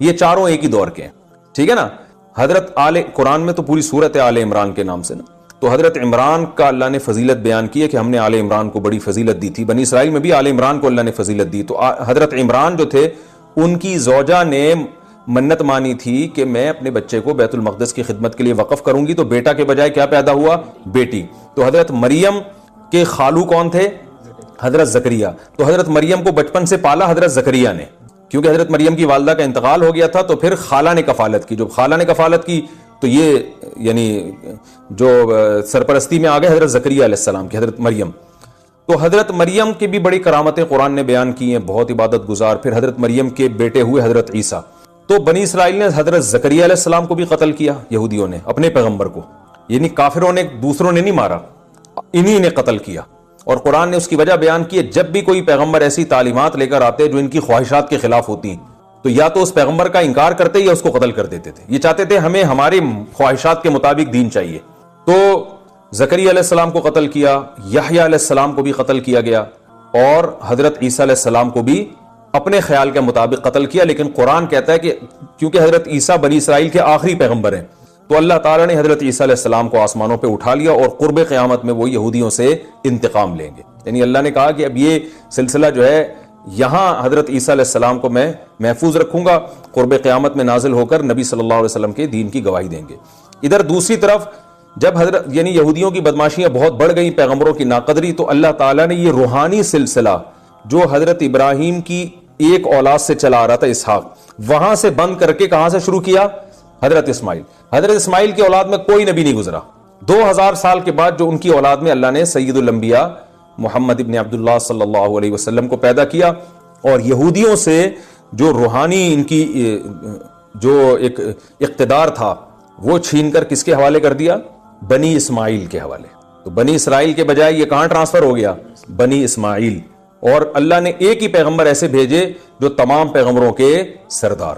یہ چاروں ایک ہی دور کے ہیں. ٹھیک ہے نا. حضرت قرآن میں تو پوری سورت ہے آل عمران کے نام سے نا. تو حضرت عمران کا اللہ نے فضیلت بیان کی ہے کہ ہم نے آل عمران کو بڑی فضیلت دی تھی. بنی اسرائیل میں بھی آل عمران کو اللہ نے فضیلت دی. تو حضرت عمران جو تھے ان کی زوجہ نے منت مانی تھی کہ میں اپنے بچے کو بیت المقدس کی خدمت کے لیے وقف کروں گی. تو بیٹا کے بجائے کیا پیدا ہوا؟ بیٹی. تو حضرت مریم کے خالو کون تھے؟ حضرت زکریا. تو حضرت مریم کو بچپن سے پالا حضرت زکریا نے، کیونکہ حضرت مریم کی والدہ کا انتقال ہو گیا تھا. تو پھر خالہ نے کفالت کی. جب خالہ نے کفالت کی تو یہ یعنی جو سرپرستی میں آ گئے حضرت زکریا علیہ السلام کی، حضرت مریم. تو حضرت مریم کی بھی بڑی کرامتیں قرآن نے بیان کی ہیں، بہت عبادت گزار. پھر حضرت مریم کے بیٹے ہوئے حضرت عیسیٰ. تو بنی اسرائیل نے حضرت زکریا علیہ السلام کو بھی قتل کیا، یہودیوں نے اپنے پیغمبر کو، یعنی کافروں نے، دوسروں نے نہیں مارا، انہی نے قتل کیا. اور قرآن نے اس کی وجہ بیان کی ہے، جب بھی کوئی پیغمبر ایسی تعلیمات لے کر آتے جو ان کی خواہشات کے خلاف ہوتی تو یا تو اس پیغمبر کا انکار کرتے یا اس کو قتل کر دیتے تھے. یہ چاہتے تھے ہمیں ہماری خواہشات کے مطابق دین چاہیے. تو زکریا علیہ السلام کو قتل کیا، یحییٰ علیہ السلام کو بھی قتل کیا گیا، اور حضرت عیسیٰ علیہ السلام کو بھی اپنے خیال کے مطابق قتل کیا. لیکن قرآن کہتا ہے کہ کیونکہ حضرت عیسیٰ بنی اسرائیل کے آخری پیغمبر ہیں تو اللہ تعالیٰ نے حضرت عیسیٰ علیہ السلام کو آسمانوں پہ اٹھا لیا، اور قرب قیامت میں وہ یہودیوں سے انتقام لیں گے. یعنی اللہ نے کہا کہ اب یہ سلسلہ جو ہے یہاں حضرت عیسیٰ علیہ السلام کو میں محفوظ رکھوں گا، قرب قیامت میں نازل ہو کر نبی صلی اللہ علیہ وسلم کے دین کی گواہی دیں گے. ادھر دوسری طرف جب حضرت یعنی یہودیوں کی بدماشیاں بہت بڑھ گئیں، پیغمبروں کی ناقدری، تو اللہ تعالیٰ نے یہ روحانی سلسلہ جو حضرت ابراہیم کی ایک اولاد سے چلا آ رہا تھا، اسحاق، وہاں سے بند کر کے کہاں سے شروع کیا؟ حضرت اسماعیل کی اولاد میں کوئی نبی نہیں گزرا۔ 2000 سال کے بعد جو ان کی اولاد میں اللہ نے سید الانبیاء محمد ابن عبداللہ صلی اللہ علیہ وسلم کو پیدا کیا، اور یہودیوں سے جو روحانی ان کی جو ایک اقتدار تھا وہ چھین کر کس کے حوالے کر دیا؟ بنی اسماعیل کے حوالے۔ تو بنی اسرائیل کے بجائے یہ کہاں ٹرانسفر ہو گیا؟ بنی اسماعیل۔ اور اللہ نے ایک ہی پیغمبر ایسے بھیجے جو تمام پیغمبروں کے سردار۔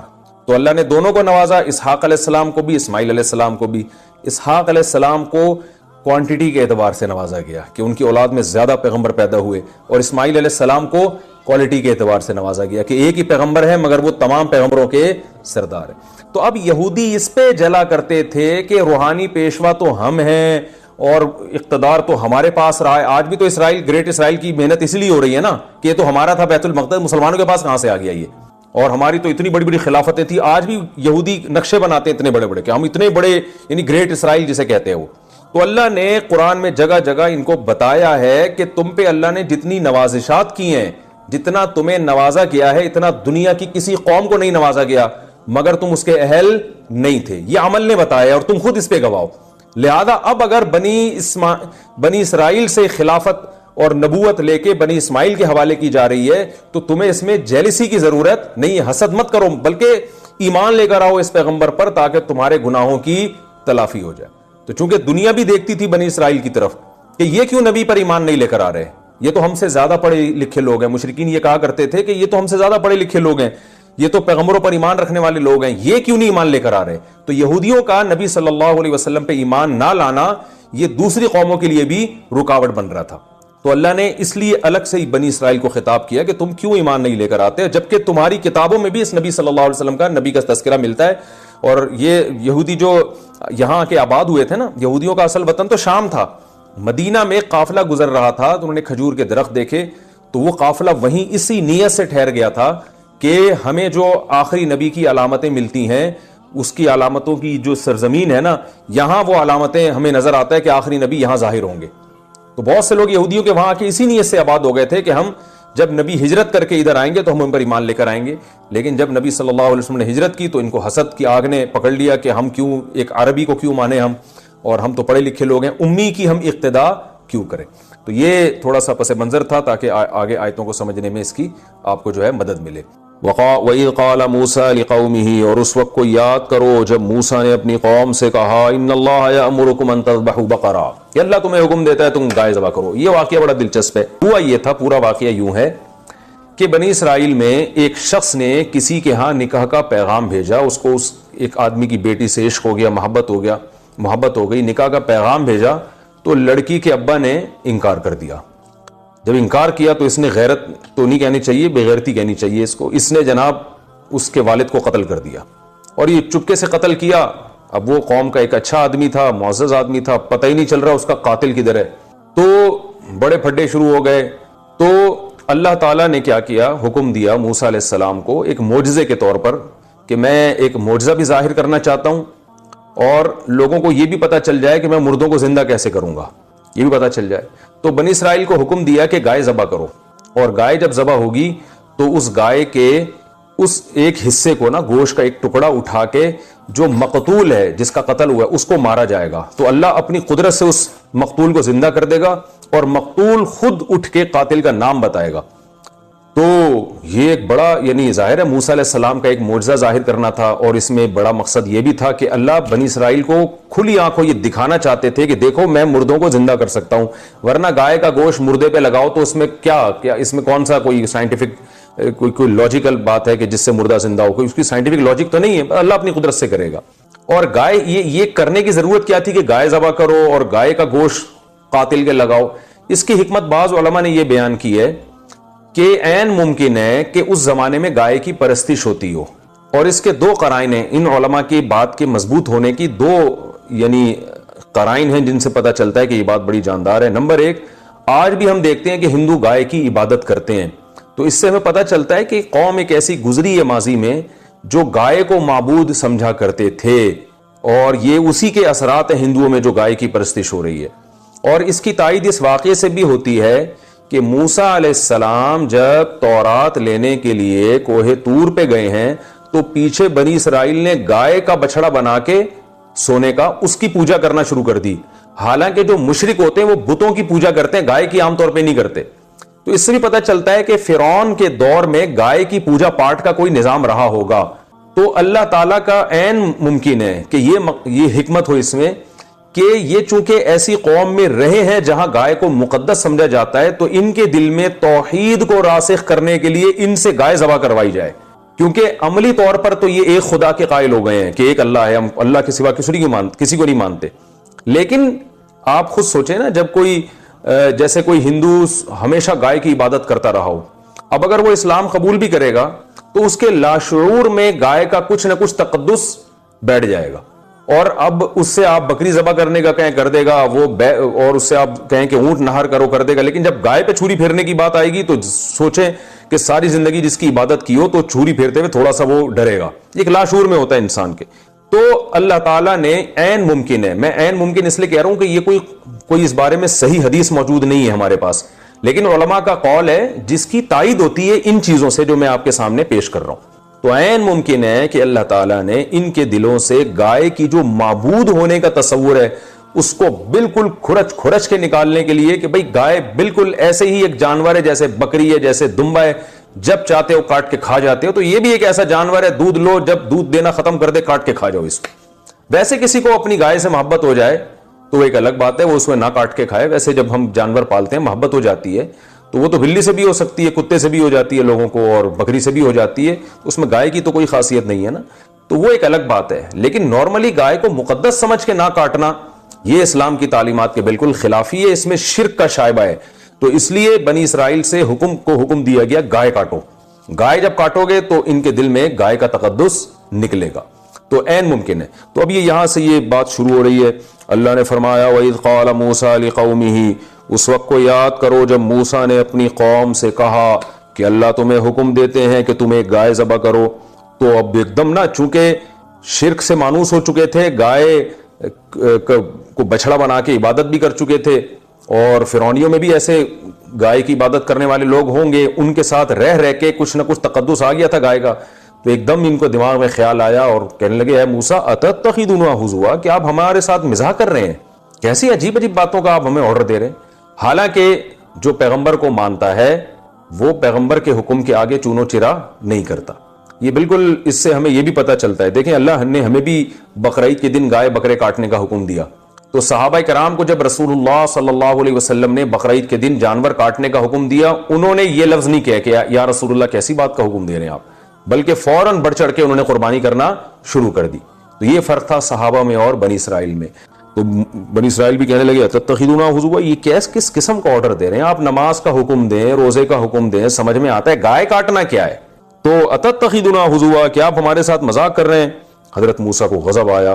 تو اللہ نے دونوں کو نوازا، اسحاق علیہ السلام کو بھی، اسماعیل علیہ السلام کو بھی۔ اسحاق علیہ السلام کو کوانٹٹی کے اعتبار سے نوازا گیا کہ ان کی اولاد میں زیادہ پیغمبر پیدا ہوئے، اور اسماعیل علیہ السلام کو کوالٹی کے اعتبار سے نوازا گیا کہ ایک ہی پیغمبر ہے مگر وہ تمام پیغمبروں کے سردار ہے۔ تو اب یہودی اس پہ جلا کرتے تھے کہ روحانی پیشوا تو ہم ہیں اور اقتدار تو ہمارے پاس رہا ہے۔ آج بھی تو اسرائیل، گریٹ اسرائیل کی محنت اس لیے ہو رہی ہے نا کہ یہ تو ہمارا تھا بیت المقدس، مسلمانوں کے پاس کہاں سے آ گیا یہ؟ اور ہماری تو اتنی بڑی بڑی خلافتیں تھی۔ آج بھی یہودی نقشے بناتے ہیں اتنے بڑے بڑے کہ ہم اتنے بڑے، یعنی گریٹ اسرائیل جسے کہتے ہیں وہ۔ تو اللہ نے قرآن میں جگہ جگہ ان کو بتایا ہے کہ تم پہ اللہ نے جتنی نوازشات کی ہیں، جتنا تمہیں نوازا گیا ہے، اتنا دنیا کی کسی قوم کو نہیں نوازا گیا، مگر تم اس کے اہل نہیں تھے۔ یہ عمل نے بتایا اور تم خود اس پہ گواہ۔ لہذا اب اگر بنی اسرائیل سے خلافت اور نبوت لے کے بنی اسماعیل کے حوالے کی جا رہی ہے تو تمہیں اس میں جیلسی کی ضرورت نہیں ہے، حسد مت کرو، بلکہ ایمان لے کر آؤ اس پیغمبر پر تاکہ تمہارے گناہوں کی تلافی ہو جائے۔ تو چونکہ دنیا بھی دیکھتی تھی بنی اسرائیل کی طرف کہ یہ کیوں نبی پر ایمان نہیں لے کر آ رہے، یہ تو ہم سے زیادہ پڑھے لکھے لوگ ہیں۔ مشرکین یہ کہا کرتے تھے کہ یہ تو ہم سے زیادہ پڑھے لکھے لوگ ہیں، یہ تو پیغمبروں پر ایمان رکھنے والے لوگ ہیں، یہ کیوں نہیں ایمان لے کر آ رہے؟ تو یہودیوں کا نبی صلی اللہ علیہ وسلم پہ ایمان نہ لانا یہ دوسری قوموں کے لیے بھی رکاوٹ بن رہا تھا۔ تو اللہ نے اس لیے الگ سے ہی بنی اسرائیل کو خطاب کیا کہ تم کیوں ایمان نہیں لے کر آتے، جبکہ تمہاری کتابوں میں بھی اس نبی صلی اللہ علیہ وسلم کا نبی کا تذکرہ ملتا ہے۔ اور یہ یہودی جو یہاں کے آباد ہوئے تھے نا، یہودیوں کا اصل وطن تو شام تھا۔ مدینہ میں قافلہ گزر رہا تھا تو انہوں نے کھجور کے درخت دیکھے، تو وہ قافلہ وہیں اسی نیت سے ٹھہر گیا تھا کہ ہمیں جو آخری نبی کی علامتیں ملتی ہیں، اس کی علامتوں کی جو سرزمین ہے نا، یہاں وہ علامتیں ہمیں نظر آتا ہے کہ آخری نبی یہاں ظاہر ہوں گے۔ تو بہت سے لوگ یہودیوں کے وہاں کے اسی نیت سے آباد ہو گئے تھے کہ ہم جب نبی ہجرت کر کے ادھر آئیں گے تو ہم ان پر ایمان لے کر آئیں گے۔ لیکن جب نبی صلی اللہ علیہ وسلم نے ہجرت کی تو ان کو حسد کی آگ نے پکڑ لیا کہ ہم کیوں ایک عربی کو کیوں مانے ہم، اور ہم تو پڑھے لکھے لوگ ہیں، امی کی ہم اقتدا کیوں کریں۔ تو یہ تھوڑا سا پس منظر تھا تاکہ آگے آیتوں کو سمجھنے میں اس کی آپ کو جو ہے مدد ملے۔ وَإِذْ قَالَ مُوسَىٰ لِقَوْمِهِ، اور اس وقت کو یاد کرو جب موسیٰ نے اپنی قوم سے کہا، إِنَّ اللَّهَ يَأْمُرُكُمْ أَن تَذْبَحُوا بَقَرَةً، کہ اللہ تمہیں حکم دیتا ہے تم گائے ذبح کرو۔ یہ واقعہ بڑا دلچسپ ہے۔ ہوا یہ تھا، پورا واقعہ یوں ہے کہ بنی اسرائیل میں ایک شخص نے کسی کے ہاں نکاح کا پیغام بھیجا، اس کو ایک آدمی کی بیٹی سے عشق ہو گیا، محبت ہو گئی، نکاح کا پیغام بھیجا، تو لڑکی کے ابا نے انکار کر دیا۔ جب انکار کیا تو اس نے غیرت تو نہیں کہنی چاہیے، بے غیرتی کہنی چاہیے اس کو، اس نے جناب اس کے والد کو قتل کر دیا، اور یہ چپکے سے قتل کیا۔ اب وہ قوم کا ایک اچھا آدمی تھا، معزز آدمی تھا، پتہ ہی نہیں چل رہا اس کا قاتل کدھر ہے۔ تو بڑے پھڈے شروع ہو گئے۔ تو اللہ تعالیٰ نے کیا کیا، حکم دیا موسیٰ علیہ السلام کو ایک معجزے کے طور پر کہ میں ایک معجزہ بھی ظاہر کرنا چاہتا ہوں، اور لوگوں کو یہ بھی پتہ چل جائے کہ میں مردوں کو زندہ کیسے کروں گا، یہ بھی پتہ چل جائے۔ تو بنی اسرائیل کو حکم دیا کہ گائے ذبح کرو، اور گائے جب ذبح ہوگی تو اس گائے کے اس ایک حصے کو نا، گوشت کا ایک ٹکڑا اٹھا کے جو مقتول ہے، جس کا قتل ہوا ہے، اس کو مارا جائے گا۔ تو اللہ اپنی قدرت سے اس مقتول کو زندہ کر دے گا، اور مقتول خود اٹھ کے قاتل کا نام بتائے گا۔ تو یہ ایک بڑا، یعنی ظاہر ہے موسیٰ علیہ السلام کا ایک معجزہ ظاہر کرنا تھا، اور اس میں بڑا مقصد یہ بھی تھا کہ اللہ بنی اسرائیل کو کھلی آنکھوں یہ دکھانا چاہتے تھے کہ دیکھو میں مردوں کو زندہ کر سکتا ہوں۔ ورنہ گائے کا گوشت مردے پہ لگاؤ تو اس میں کیا اس میں کون سا کوئی سائنٹیفک کوئی لاجیکل بات ہے کہ جس سے مردہ زندہ ہو؟ کوئی اس کی سائنٹیفک لاجک تو نہیں ہے، اللہ اپنی قدرت سے کرے گا۔ اور گائے یہ کرنے کی ضرورت کیا تھی کہ گائے ذبح کرو اور گائے کا گوشت قاتل کے لگاؤ؟ اس کی حکمت بعض علماء نے یہ بیان کی ہے کہ عین ممکن ہے کہ اس زمانے میں گائے کی پرستش ہوتی ہو، اور اس کے دو قرائن ہیں، ان علماء کی بات کے مضبوط ہونے کی دو یعنی قرائن ہیں جن سے پتہ چلتا ہے کہ یہ بات بڑی جاندار ہے۔ نمبر ایک، آج بھی ہم دیکھتے ہیں کہ ہندو گائے کی عبادت کرتے ہیں، تو اس سے ہمیں پتہ چلتا ہے کہ قوم ایک ایسی گزری ہے ماضی میں جو گائے کو معبود سمجھا کرتے تھے۔ اور یہ اسی کے اثرات ہیں ہندوؤں میں جو گائے کی پرستش ہو رہی ہے. اور اس کی تائید اس واقعے سے بھی ہوتی ہے کہ موسیٰ علیہ السلام جب تورات لینے کے لیے کوہ طور پہ گئے ہیں تو پیچھے بنی اسرائیل نے گائے کا بچڑا بنا کے سونے کا اس کی پوجا کرنا شروع کر دی. حالانکہ جو مشرک ہوتے ہیں وہ بتوں کی پوجا کرتے ہیں, گائے کی عام طور پہ نہیں کرتے. تو اس سے بھی پتہ چلتا ہے کہ فرعون کے دور میں گائے کی پوجا پاٹ کا کوئی نظام رہا ہوگا. تو اللہ تعالیٰ کا عین ممکن ہے کہ یہ حکمت ہو اس میں کہ یہ چونکہ ایسی قوم میں رہے ہیں جہاں گائے کو مقدس سمجھا جاتا ہے, تو ان کے دل میں توحید کو راسخ کرنے کے لیے ان سے گائے ذبح کروائی جائے. کیونکہ عملی طور پر تو یہ ایک خدا کے قائل ہو گئے ہیں کہ ایک اللہ ہے, ہم اللہ کے سوا کسی کو نہیں مانتے. لیکن آپ خود سوچیں نا, جب جیسے کوئی ہندو ہمیشہ گائے کی عبادت کرتا رہا ہو, اب اگر وہ اسلام قبول بھی کرے گا تو اس کے لاشعور میں گائے کا کچھ نہ کچھ تقدس بیٹھ جائے گا. اور اب اس سے آپ بکری ذبح کرنے کا کہیں کر دے گا, اور اس سے آپ کہیں کہ اونٹ نہر کرو کر دے گا. لیکن جب گائے پہ چھری پھیرنے کی بات آئے گی تو سوچیں کہ ساری زندگی جس کی عبادت کی ہو تو چھری پھیرتے ہوئے تھوڑا سا وہ ڈرے گا. ایک لاشعور میں ہوتا ہے انسان کے. تو اللہ تعالیٰ نے عین ممکن ہے, میں عین ممکن اس لیے کہہ رہا ہوں کہ یہ کوئی اس بارے میں صحیح حدیث موجود نہیں ہے ہمارے پاس, لیکن علماء کا قول ہے جس کی تائید ہوتی ہے ان چیزوں سے جو میں آپ کے سامنے پیش کر رہا ہوں. تو عین ممکن ہے کہ اللہ تعالیٰ نے ان کے دلوں سے گائے کی جو معبود ہونے کا تصور ہے اس کو بالکل کھرچ کے نکالنے کے لیے کہ بھئی گائے بالکل ایسے ہی ایک جانور ہے جیسے بکری ہے, جیسے دمبا ہے, جب چاہتے ہو کاٹ کے کھا جاتے ہو. تو یہ بھی ایک ایسا جانور ہے, دودھ لو, جب دودھ دینا ختم کر دے کاٹ کے کھا جاؤ اس کو. ویسے کسی کو اپنی گائے سے محبت ہو جائے تو ایک الگ بات ہے, وہ اس میں نہ کاٹ کے کھائے. ویسے جب ہم جانور پالتے ہیں محبت ہو جاتی ہے تو وہ تو بلی سے بھی ہو سکتی ہے, کتے سے بھی ہو جاتی ہے لوگوں کو, اور بکری سے بھی ہو جاتی ہے. اس میں گائے کی تو کوئی خاصیت نہیں ہے نا, تو وہ ایک الگ بات ہے. لیکن نارملی گائے کو مقدس سمجھ کے نہ کاٹنا یہ اسلام کی تعلیمات کے بالکل خلافی ہے, اس میں شرک کا شائبہ ہے. تو اس لیے بنی اسرائیل سے حکم دیا گیا گائے کاٹو. گائے جب کاٹو گے تو ان کے دل میں گائے کا تقدس نکلے گا. تو عین ممکن ہے. تو اب یہاں سے یہ بات شروع ہو رہی ہے. اللہ نے فرمایا وَإِذْ قَالَ مُوسَىٰ لِقَوْمِهِ, اس وقت کو یاد کرو جب موسیٰ نے اپنی قوم سے کہا کہ اللہ تمہیں حکم دیتے ہیں کہ تم ایک گائے ذبح کرو. تو اب ایک دم نا, چونکہ شرک سے مانوس ہو چکے تھے, گائے کو بچڑا بنا کے عبادت بھی کر چکے تھے, اور فرعونیوں میں بھی ایسے گائے کی عبادت کرنے والے لوگ ہوں گے, ان کے ساتھ رہ کے کچھ نہ کچھ تقدس آ گیا تھا گائے کا. تو ایک دم ان کو دماغ میں خیال آیا اور کہنے لگے اے موسیٰ اتتخذونہ ہزوا, کہ آپ ہمارے ساتھ مزاح کر رہے ہیں, کیسی عجیب باتوں کا آپ ہمیں آرڈر دے رہے ہیں. حالانکہ جو پیغمبر کو مانتا ہے وہ پیغمبر کے حکم کے آگے چونو چرا نہیں کرتا. یہ بالکل اس سے ہمیں یہ بھی پتہ چلتا ہے. دیکھیں اللہ نے ہمیں بھی بقرعید کے دن گائے بکرے کاٹنے کا حکم دیا, تو صحابہ کرام کو جب رسول اللہ صلی اللہ علیہ وسلم نے بقرعید کے دن جانور کاٹنے کا حکم دیا, انہوں نے یہ لفظ نہیں کہا کہ یا رسول اللہ کیسی بات کا حکم دے رہے ہیں آپ, بلکہ فوراً بڑھ چڑھ کے انہوں نے قربانی کرنا شروع کر دی. تو یہ فرق تھا صحابہ میں اور بنی اسرائیل میں. تو بنی اسرائیل بھی کہنے لگے اتتخذونہ ہزوا, یہ کس قسم کا آرڈر دے رہے ہیں آپ, نماز کا حکم دیں, روزے کا حکم دیں, سمجھ میں آتا ہے, گائے کاٹنا کیا ہے. تو اتتخذونہ ہزوا, کیا آپ ہمارے ساتھ مذاق کر رہے ہیں. حضرت موسیٰ کو غضب آیا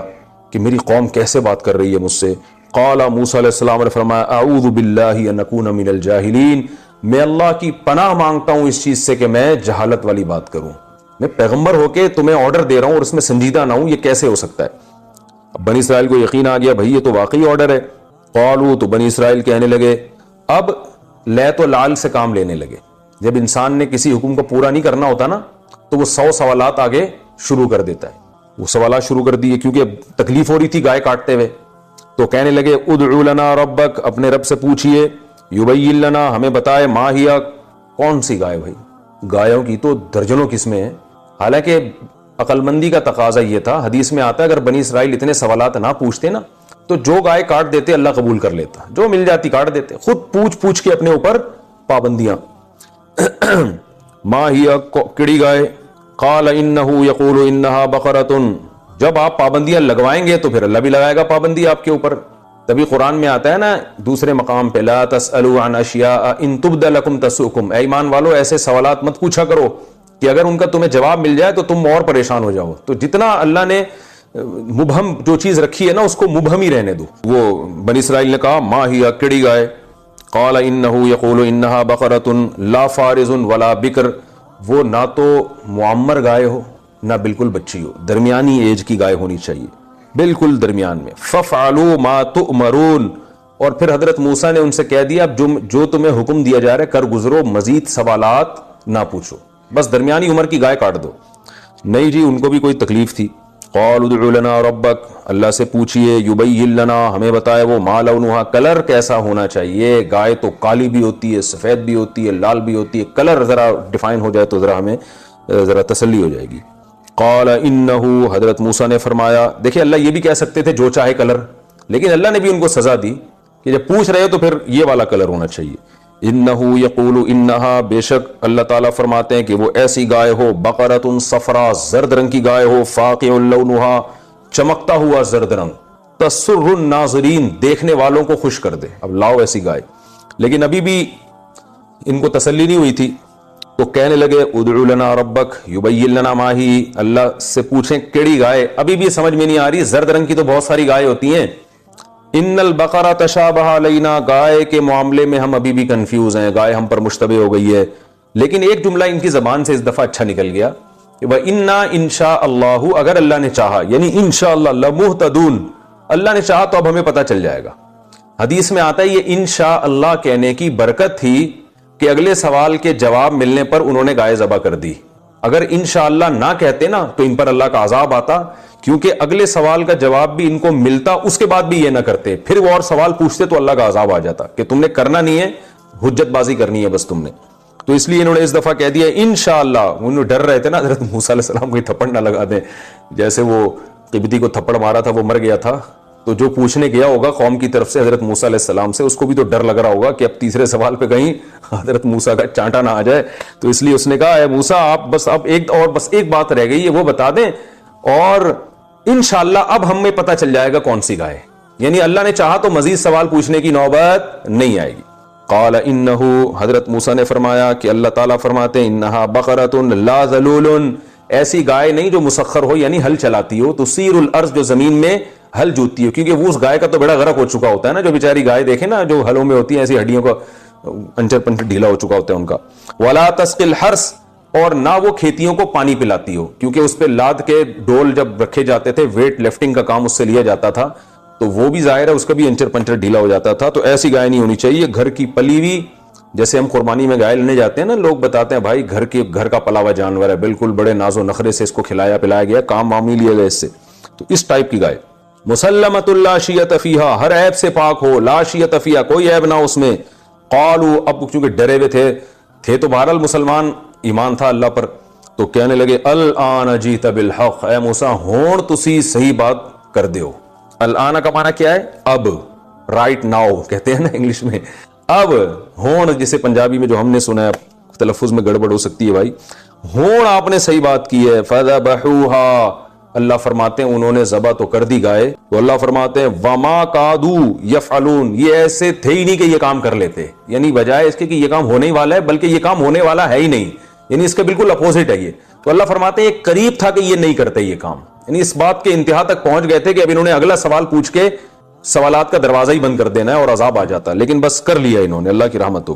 کہ میری قوم کیسے بات کر رہی ہے مجھ سے. قال موسیٰ علیہ السلام نے فرمایا اعوذ باللہ ان اکون من الجاہلین, میں اللہ کی پناہ مانگتا ہوں اس چیز سے کہ میں جہالت والی بات کروں. میں پیغمبر ہو کے تمہیں آرڈر دے رہا ہوں اور اس میں سنجیدہ نہ ہوں, یہ کیسے ہو سکتا ہے. اب بنی اسرائیل کو یقین آ گیا بھائی یہ تو واقعی آرڈر ہے. قالوا, تو بنی اسرائیل کہنے لگے, اب لیت و لال سے کام لینے لگے. جب انسان نے کسی حکم کو پورا نہیں کرنا ہوتا نا تو وہ 100 سوالات آگے شروع کر دیتا ہے. وہ سوالات شروع کر دیے کیونکہ تکلیف ہو رہی تھی گائے کاٹتے ہوئے. تو کہنے لگے ادعو لنا ربک, اپنے رب سے پوچھئے, یبین لنا, ہمیں بتائے, ما ہیا, کون سی گائے. بھائی گایوں کی تو درجنوں قسمیں ہیں. حالانکہ عقل مندی کا تقاضا یہ تھا, حدیث میں آتا ہے اگر بنی اسرائیل اتنے سوالات نہ پوچھتے نا تو جو گائے کاٹ دیتے اللہ قبول کر لیتا, جو مل جاتی کاٹ دیتے, خود پوچھ کے اپنے اوپر پابندیاں. ما ہی کڑی گائے. قال انہ یقول انہا بقرۃ, جب آپ پابندیاں لگوائیں گے تو پھر اللہ بھی لگائے گا پابندی آپ کے اوپر. تبھی قرآن میں آتا ہے نا دوسرے مقام پہ, لا تسألوا عن اشیاء ان تبد لکم تسؤکم, اے ایمان والو ایسے سوالات مت پوچھا کرو کہ اگر ان کا تمہیں جواب مل جائے تو تم اور پریشان ہو جاؤ. تو جتنا اللہ نے مبہم جو چیز رکھی ہے نا اس کو مبہم ہی رہنے دو. وہ بنی اسرائیل نے کہا ما ہی کڑی گائے. قال انہ یقول انہا بقرۃ لا فارض ولا بکر, وہ نہ تو معمر گائے ہو نہ بالکل بچی ہو, درمیانی ایج کی گائے ہونی چاہیے. بالکل درمیان میں. فَفْعَلُوا مَا تُؤْمَرُونَ, اور پھر حضرت موسیٰ نے ان سے کہہ دیا اب جو تمہیں حکم دیا جا رہا ہے کر گزرو, مزید سوالات نہ پوچھو, بس درمیانی عمر کی گائے کاٹ دو. نہیں جی, ان کو بھی کوئی تکلیف تھی. قالوا ادع لنا ربک, اللہ سے پوچھئے, یبین لنا, ہمیں بتائے وہ, ما لونھا, کلر کیسا ہونا چاہیے. گائے تو کالی بھی ہوتی ہے, سفید بھی ہوتی ہے, لال بھی ہوتی ہے, کلر ذرا ڈیفائن ہو جائے تو ذرا ہمیں ذرا تسلی ہو جائے گی. قال انہ, حضرت موسیٰ نے فرمایا, دیکھیں اللہ یہ بھی کہہ سکتے تھے جو چاہے کلر, لیکن اللہ نے بھی ان کو سزا دی کہ جب پوچھ رہے ہو تو پھر یہ والا کلر ہونا چاہیے. انہو یقول انہا, بے شک اللہ تعالیٰ فرماتے ہیں کہ وہ ایسی گائے ہو, بقرۃ صفرا, زرد رنگ کی گائے ہو, فاقع لونھا, چمکتا ہوا زرد رنگ, تسر الناظرین, دیکھنے والوں کو خوش کر دے. اب لاؤ ایسی گائے. لیکن ابھی بھی ان کو تسلی نہیں ہوئی تھی, تو کہنے لگے ادع لنا ربک یبین لنا ما ہی, اللہ سے پوچھیں کیڑی گائے. ابھی بھی سمجھ میں نہیں آ رہی, زرد رنگ کی تو بہت ساری گائے ہوتی ہیں. ان البقرہ تشابہ علینا, گائے کے معاملے میں ہم ابھی بھی کنفیوز ہیں, گائے ہم پر مشتبہ ہو گئی ہے. لیکن ایک جملہ ان کی زبان سے اس دفعہ اچھا نکل گیا کہ وَإِنَّا إِن شَاءَ اللَّهُ, اگر اللہ نے چاہا, یعنی انشاءاللہ لَمُهْتَدُونَ, اللہ نے چاہا تو اب ہمیں پتہ چل جائے گا. حدیث میں آتا ہے یہ انشاءاللہ کہنے کی برکت تھی کہ اگلے سوال کے جواب ملنے پر انہوں نے گائے ذبح کر دی. اگر انشاءاللہ نہ کہتے نا تو ان پر اللہ کا عذاب آتا, کیونکہ اگلے سوال کا جواب بھی ان کو ملتا, اس کے بعد بھی یہ نہ کرتے, پھر وہ اور سوال پوچھتے تو اللہ کا عذاب آ جاتا کہ تم نے کرنا نہیں ہے, حجت بازی کرنی ہے بس تم نے. تو اس لیے انہوں نے اس دفعہ کہہ دیا انشاءاللہ. انہوں ڈر رہے تھے نا حضرت موسیٰ علیہ السلام کو تھپڑ نہ لگا دیں, جیسے وہ قبطی کو تھپڑ مارا تھا, وہ مر گیا تھا, تو جو پوچھنے گیا ہوگا قوم کی طرف سے حضرت موسیٰ علیہ السلام سے, اس کو بھی تو ڈر لگ رہا ہوگا کہ اب تیسرے سوال پہ کہیں حضرت موسیٰ کا چانٹا نہ آ جائے. تو اس لیے اس نے کہا اے موسیٰ آپ بس اب ایک بات رہ گئی ہے, وہ بتا دیں, اور انشاءاللہ اب ہمیں پتہ چل جائے گا کون سی گائے. یعنی اللہ نے چاہا تو مزید سوال پوچھنے کی نوبت نہیں آئے گی. قال انہو, حضرت موسیٰ نے فرمایا کہ اللہ تعالیٰ فرماتے ہیں انہا بقرۃ لا ذلول, ایسی گائے نہیں جو مسخر ہو, یعنی ہل چلاتی ہو, تسیر الارض, جو زمین میں ہل جوتتی ہو, کیونکہ وہ اس گائے کا تو بڑا غرق ہو چکا ہوتا ہے نا, جو بیچاری گائے دیکھیں نا جو ہلوں میں ہوتی ہیں, ایسی ہڈیوں کا انچر پنچر ڈھیلا ہو چکا ہوتا ہے ان کا. ولا تسقی الحرث, اور نہ وہ کھیتیوں کو پانی پلاتی ہو, کیونکہ اس پہ لاد کے ڈول جب رکھے جاتے تھے, ویٹ لفٹنگ کا کام اس سے لیا جاتا تھا, تو وہ بھی ظاہر ہے اس کا بھی انچر پنچر ڈھیلا ہو جاتا تھا. تو ایسی گائے نہیں ہونی چاہیے, گھر کی پلی ہوئی, جیسے ہم قربانی میں گائے لینے جاتے ہیں نا, لوگ بتاتے ہیں بھائی گھر کا پلا ہوا جانور ہے, بالکل بڑے ناز و نخرے سے اس کو کھلایا پلایا گیا, کام معاملی لیا گیا اس سے. تو اس ٹائپ کی گائے. مسلمۃ لا شیۃ فیہا, ہر عیب سے پاک ہو, لا شیۃ فیہا, کوئی عیب نہ اس میں. قالوا, اب چونکہ ڈرے ہوئے تھے تو بہرحال مسلمان, ایمان تھا اللہ پر, تو کہنے لگے الآن جیت بالحق, اے موسیٰ ہون تسی صحیح بات کر دیو. الآن کا معنی کیا ہے؟ اب, رائٹ ناؤ کہتے ہیں نا انگلش میں. اب ہون, جسے پنجابی میں جو ہم نے سنا ہے, تلفظ میں گڑبڑ ہو سکتی ہے بھائی, ہون آپ نے صحیح بات کی ہے. فذبحوها, اللہ فرماتے ہیں انہوں نے ذبح تو کر دی گائے, تو اللہ فرماتے ہیں وما کادو یفعلون, یہ ایسے تھے ہی نہیں کہ یہ کام کر لیتے, یعنی بجائے اس کے کہ یہ کام ہونے ہی والا ہے, بلکہ یہ کام ہونے والا ہے ہی نہیں, یعنی اس کا بالکل اپوزٹ ہے یہ. تو اللہ فرماتے ہیں یہ قریب تھا کہ یہ نہیں کرتے یہ کام, یعنی اس بات کے انتہا تک پہنچ گئے تھے کہ اب انہوں نے اگلا سوال پوچھ کے سوالات کا دروازہ ہی بند کر دینا ہے اور عذاب آ جاتا, لیکن بس کر لیا انہوں نے, اللہ کی رحمت ہوگی.